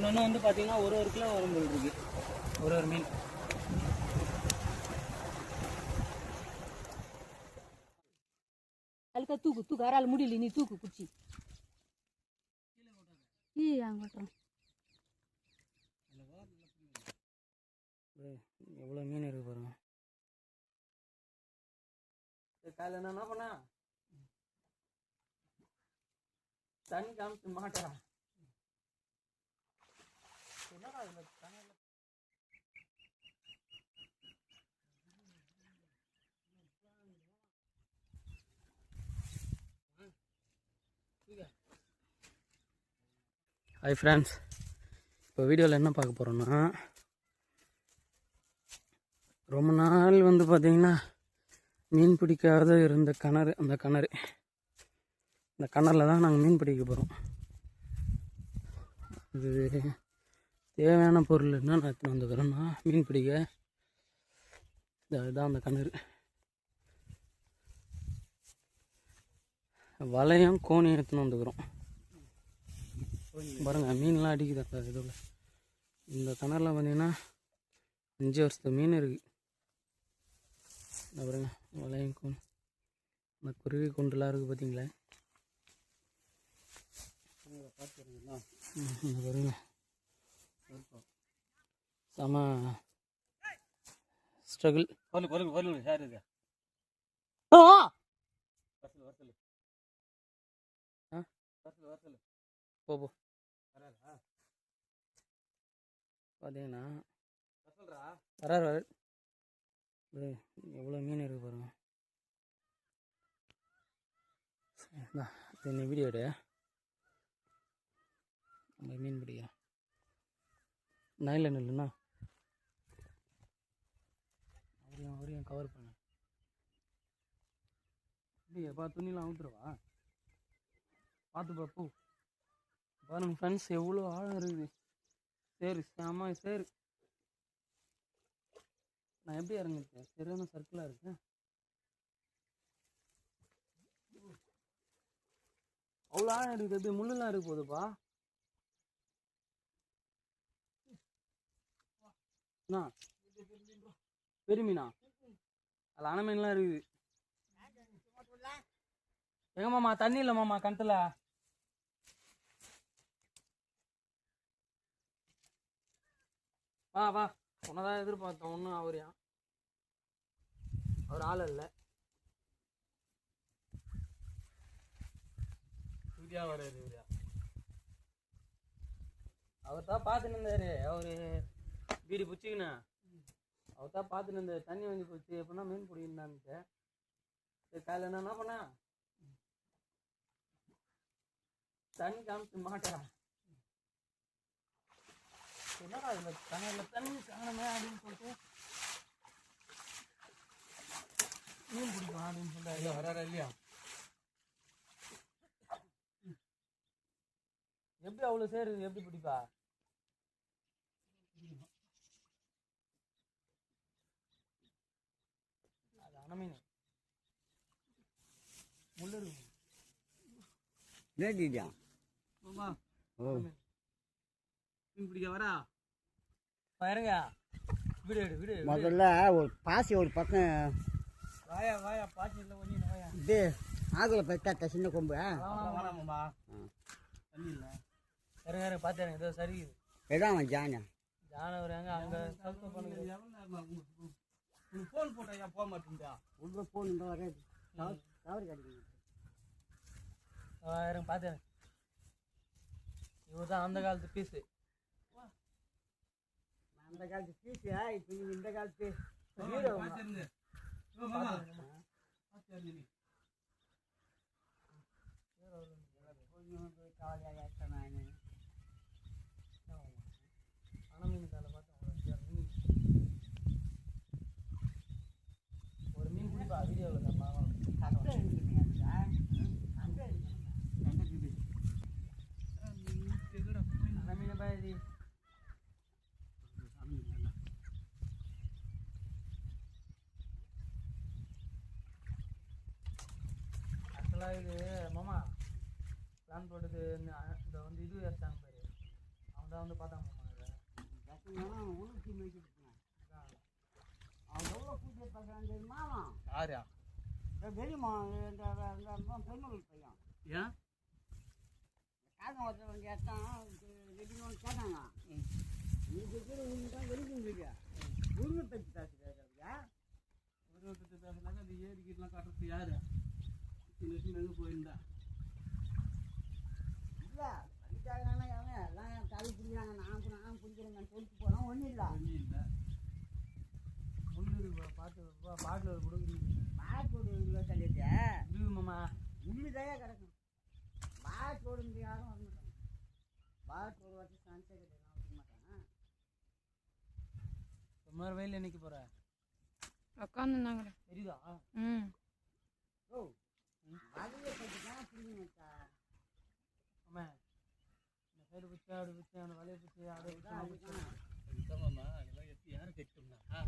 ஒன்று வந்து பார்த்தீங்கன்னா ஒரு கிலோ வரும் போல் இருக்கு ஒரு மீன். அதுக்கு தூக்கு யாரால முடியல, நீ தூக்கு குச்சி அங்கோட்டுறோம். எவ்வளோ மீன் இருக்கு பாருங்க. காலையில் என்ன பண்ணா தண்ணி காமிச்சு மாட்டா என்னடா இதுல தண்ணி. ஹாய் ஃப்ரெண்ட்ஸ், இப்போ வீடியோவில் என்ன பார்க்க போகிறோன்னா, ரொம்ப நாள் வந்து பார்த்திங்கன்னா மீன் பிடிக்காத இருந்த கிணறு, அந்த கிணறில் தான் நாங்கள் மீன் பிடிக்க போகிறோம். இது தேவையான பொருள் என்ன நான் எடுத்துன்னு வந்துக்கிறோன்னா, மீன் பிடிக்க இதுதான் அந்த கிணறு. வலையும் கோணியும் எடுத்துன்னு வந்துக்கிறோம். பாருங்கள் மீன்லாம் அடிக்குது அந்த இதில். இந்த கிணறுல பார்த்தீங்கன்னா 5 வருஷத்து மீன் இருக்குது. பாருங்க வலையும் கோணி, இந்த குருவி கொண்டுலாம் இருக்குது பார்த்தீங்களா. பாருங்க செம ஸ்ட்ரகிள். போ பார்த்தீங்கன்னா வராரு எவ்வளோ மீன் இருக்கு பாருங்க. இந்த வீடியோ எடு, நம்ம மீன் பிடிக்கிறேன். நைலில் இல்லைண்ணா அவரையும் கவர் பண்ண இல்லையாப்பா, துணிலாம் அவுத்துருவா பார்த்து பாப்பூ. பாருங்க ஃப்ரெண்ட்ஸ் எவ்வளோ ஆழம் இருக்குது. சரி ஆமாம் சரி, நான் எப்படி இறங்கிட்டேன், சரியான சர்க்கிளாக இருக்கு. அவ்வளோ ஆழம் இருக்குது, எப்படி முள்ளெல்லாம் இருக்கு போகுதுப்பா. அண்ணா பெரிய மீனா, அதில் அணை மீன்லாம் இருக்குது. எங்க மாமா தண்ணி இல்லை மாமா கிணத்துல. வா வா, உன்னதான் எதிர்பார்த்தோம். ஒன்றும் அவர் ஆள் இல்லை. சூர்யா வராரு. சூர்யா அவர் தான் பார்த்துன்னு இருந்தாரு. அவரு பீடி பிடிச்சிக்கிண்ணா அவர் தான் பார்த்துன்னு இருந்தாரு. தண்ணி வந்து போச்சு எப்படின்னா மீன் பிடிக்கணுன்னான்ட்டு. சரி காலையில் என்ன பண்ணா தண்ணி காமிச்சு மாட்டா. என்னடா இல்லை தண்ணியில் தண்ணி காணமே அப்படின்னு சொல்லிட்டு மீன் பிடிக்கும் அப்படின்னு சொல்லிட்டு வராரா இல்லையா. எப்படி அவ்வளோ சேரு எப்படி பிடிப்பா. அது அணமீன் முள்ளு இருக்கு. மீன் பிடிக்க வரா பாருங்க. வீடு வீடு முதல்ல ஒரு பாசி ஒரு பக்கம் வாயா வாயா பாசி இல்லை ஒன்று வாயா. இது ஆகுல பத்தா சின்ன கொம்பு வராமம்மா தண்ணி இல்லை. வேறு வேறு பார்த்தேன் ஏதோ சரி எதான் ஜானா ஜானவர் எங்க அங்கே சவுத்த பண்ணுங்க. ஃபோன் போட்டேன் ஏன் போக மாட்டேங்குதா. உள்ள ஃபோன் இந்த வர தவறு கிடைக்குது. பார்த்தேன் இவர் தான் அந்த காலத்து பீஸு. அந்த காலத்து பீஸு இப்போ இந்த காலத்து ஒரு மீன் பிடிப்பா வீடியோவில் மீன் பாதி ஆக்சுவலாக இது மாமா பிளான் போட்டது இந்த வந்து இது எடுத்தாங்க பாரு, அவன் அதான் வந்து பார்த்தா மாமா ஒன்றும் தீ மேய்ச்சிட்டு அவன் எவ்வளோ கூட்டி பார்க்குறான்னு தெரியுமா யாரா தெரியுமா இந்த பெண்ணூர் பையன் ஏன் காரணம் ஒருத்தவங்க கேட்டான் வெடினு கேட்டாங்க இதுக்கு கூட உங்களுக்கு தான் வெடிக்கும் இல்லையா உரிமை பற்றி பேசுகிறாரு அப்படியா ஒரு பேசுனாக்க அந்த ஏரிக்கிட்டலாம் காட்டுறது யாரு லட்சுமி எங்கே போயிருந்தா இல்லை அதுக்காக அவன் எல்லாம் தலை பிடிக்கிறாங்க நான் பிடிக்கிறேங்கன்னு சொல்லிட்டு போனால் ஒன்றும் இல்லை இல்லை முள்ளு பார்த்து பாட்டில் கொடுக்குறீங்க பாட்டோடு இல்லை சொல்லிட்டு இருக்குது மாமா உள்ளுதையே கிடக்கும் பாட்டோடு இங்கே யாரும் வர மாட்டாங்க பாட் ஒரு வாட்டி சான்ஸே கிடையாது நான் வர மாட்டேன் சுமார் வெயில் நிற்க போகிற உட்காந்துருந்தாங்க தெரியுதா ஓ வலையை பற்றி தான் பிடிக்கணும் வச்சா ஆமா இந்த சைடு பிடிச்சி அப்படி பிடிச்சி அந்த வலையை பிடிச்சி அப்படியே மாமா இதெல்லாம் எடுத்து யாரும் கட்டணும்னா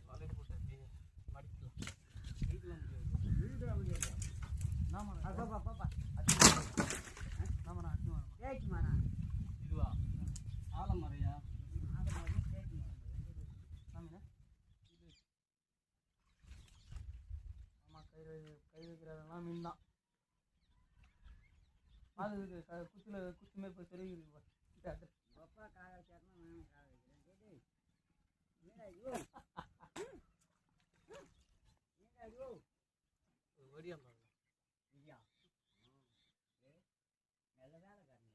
வலையை போட்டு அப்படியே மடிக்கலாம் வீடு முடியாது நாமண்ணா பாப்பா நாமண்ணா அச்சு வேணுமா கேட்கு மாறா இதுவா ஆலமரையா கேட்கு மாறா சாமிண்ணா ஆமாம் கை வைக்கிறதெல்லாம் மீன் தான் அது குச்சியில் குச்சி மாரி போய் தெரிவிக்குது அப்பா காய வச்சாருன்னா நானும் காய வைக்கிறேன் வடியாம் பாருங்க ஐயா நல்ல வேலைக்காரங்க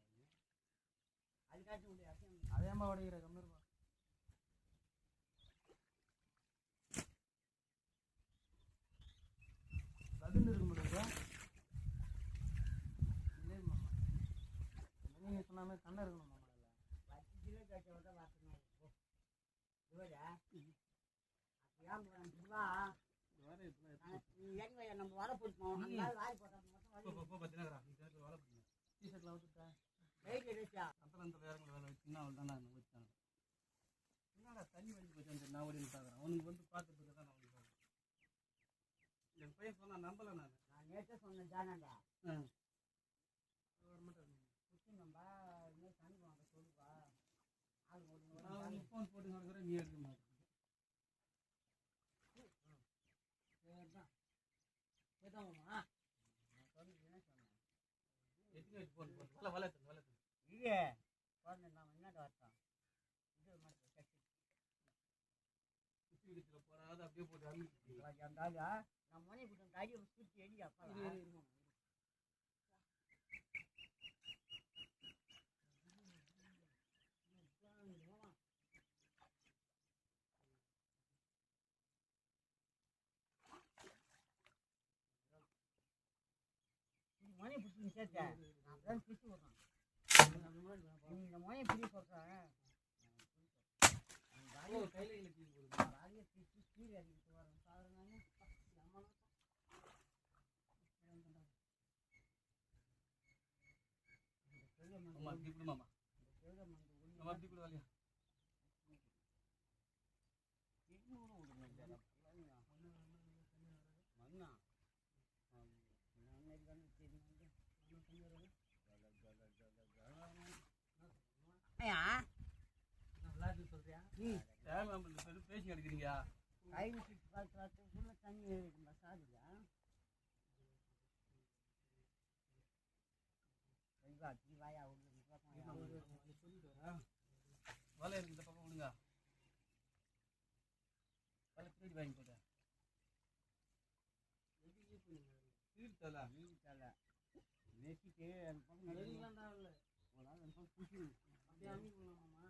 அதுக்காச்சும் உடைய அசியம் அதேமா உடைக்கிற கம்மிருப்பா தகுந்து இருக்க முடியுங்க இல்லை மாமா நீங்கள் சொன்னாமே கண்ணை இருக்கணும் மாமா இல்லை 10 கிலோ கட்டோட வாசனை இவரா நம்ம வலை போட்டுப்போம் வாரி போட்டோம் டிஷர்ட்லாம் வச்சுட்டா வெயிட் எடுத்தா அந்த வேறங்களை வேலை வச்சுன்னா அவள் தான் நான் வச்சாங்க என்னடா தண்ணி வந்து போச்சு நான் ஓடி பார்க்குறேன் அவனுக்கு வந்து பார்த்துட்டு தான் நான் ஓடி பார்க்குறேன் என் பையன் சொன்னா நம்பலை நான் நேற்றே சொன்னேன் ஜானாண்டா வரமாட்டேன் குச்சி நம்ம இன்னும் தண்ணி வாங்க சொல்லுப்பா ஆள் நான் ஃபோன் போட்டு நடக்கிறேன் நீ எடுக்க மாட்டேன் கேட்டாமாம்மா எதுக்கு வச்சு ஃபோன் போட்டு வளர்த்து இல்லையே குழந்தை நான் என்னட்டு வரட்டும் இது மட்டும் கட்டி குச்சி விடுத்துல போறாத அப்படியே போட்டு அழுது இருந்தாலும் நான் மணி கொடுத்த கையை சுற்றி எடி அப்பா மணி பிடிச்சி சேர்த்தேன் நான் தான் பிடிச்சி விட்றேன் இந்த மணி பிடி சொல்கிறேன் கையில் நிறைய பிடிச்சி கீழே அடிக்கிட்டு வரேன் சாதாரண மாமா அப்படி கொடு மாமா மாமா அப்படி கொடு வாலியா மண்ணா விளையாட்டு சொல்றியா பேசி எடுக்கிறீங்க கை வச்சு பார்த்து தண்ணி மசாஜா வாயா வலை இருக்கு இந்த பக்கம் விடுங்க வலை திருடி வாங்கி போட்டேன் தீர்த்தல வெட்டிட்டு அந்த பக்கம் ஒரு நாள் அந்த பக்கம் புஷி அப்படியே அமைக்கலாமாம்மா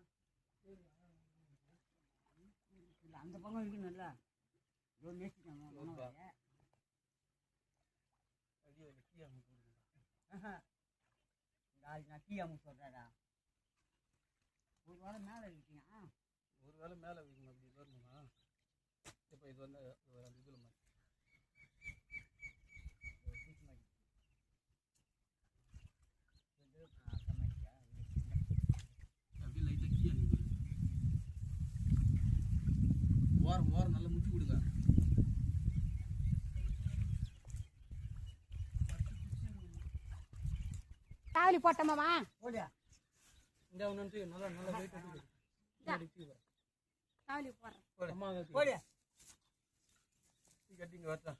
இல்லை அந்த பக்கம் இருக்குன்னு இதோ நேசிட்டாங்க அடியே கீழே போடுங்க இந்த ஆள் நான் கீழே சொல்கிறேடா ஒரு வாரம் மேலே இருக்கீங்க ஒரு வேளை மேலே வைக்கணும் அப்படி வரணுமா இப்போ இது வந்து அந்த இதில் மாதிரி அப்படியே லைட்டாக கீழே அனுப்பி ஓரம் நல்லா முட்டி கொடுங்க காவலி போட்டோமாமா போடியா இந்த ஒன்று நல்லா நல்லா வெயிட் எடுத்து காவலி போடுறேன் அம்மா போடியா கட்டிங்க வரலாம்